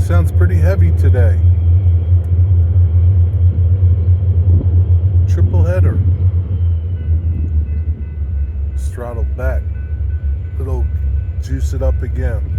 sounds pretty heavy today. Triple header. Throttle back. It'll juice it up again.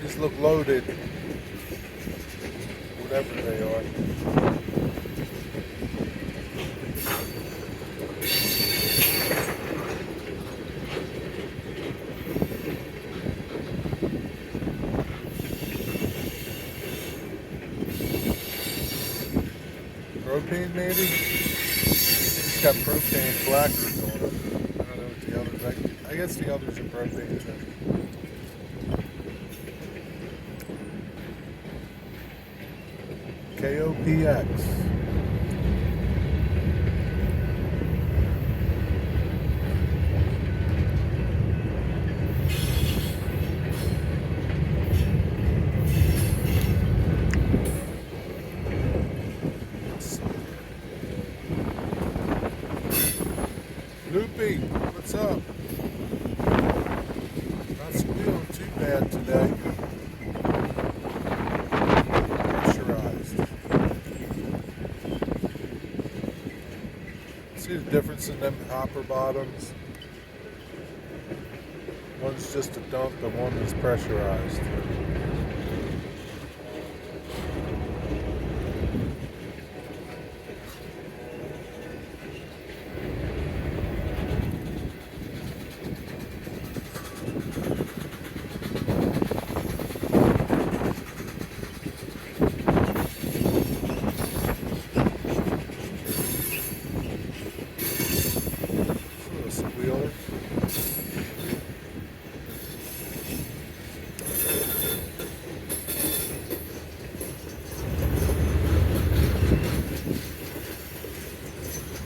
These look loaded, whatever they are. Propane maybe? It's got propane blackers on it. I don't know what the others are. I guess the others are propane too. KOPX. Loopy, what's up? Not squealing too bad today. Pressurized. See the difference in them hopper bottoms? One's just a dump, the one is pressurized.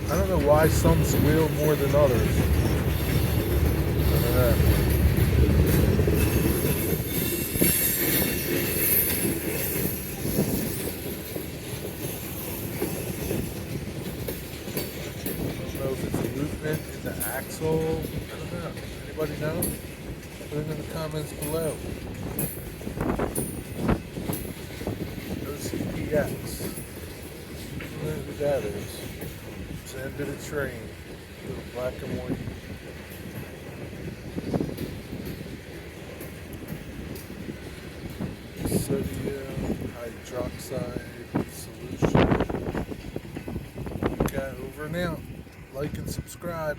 I don't know why some squeal more than others. I don't know. If it's a movement in the axle. I don't know. Anybody know? Put it in the comments below. OCPX. I don't know who that is. It's the end of the train. Little black and white. Sodium hydroxide solution. Okay, over and out. Like and subscribe.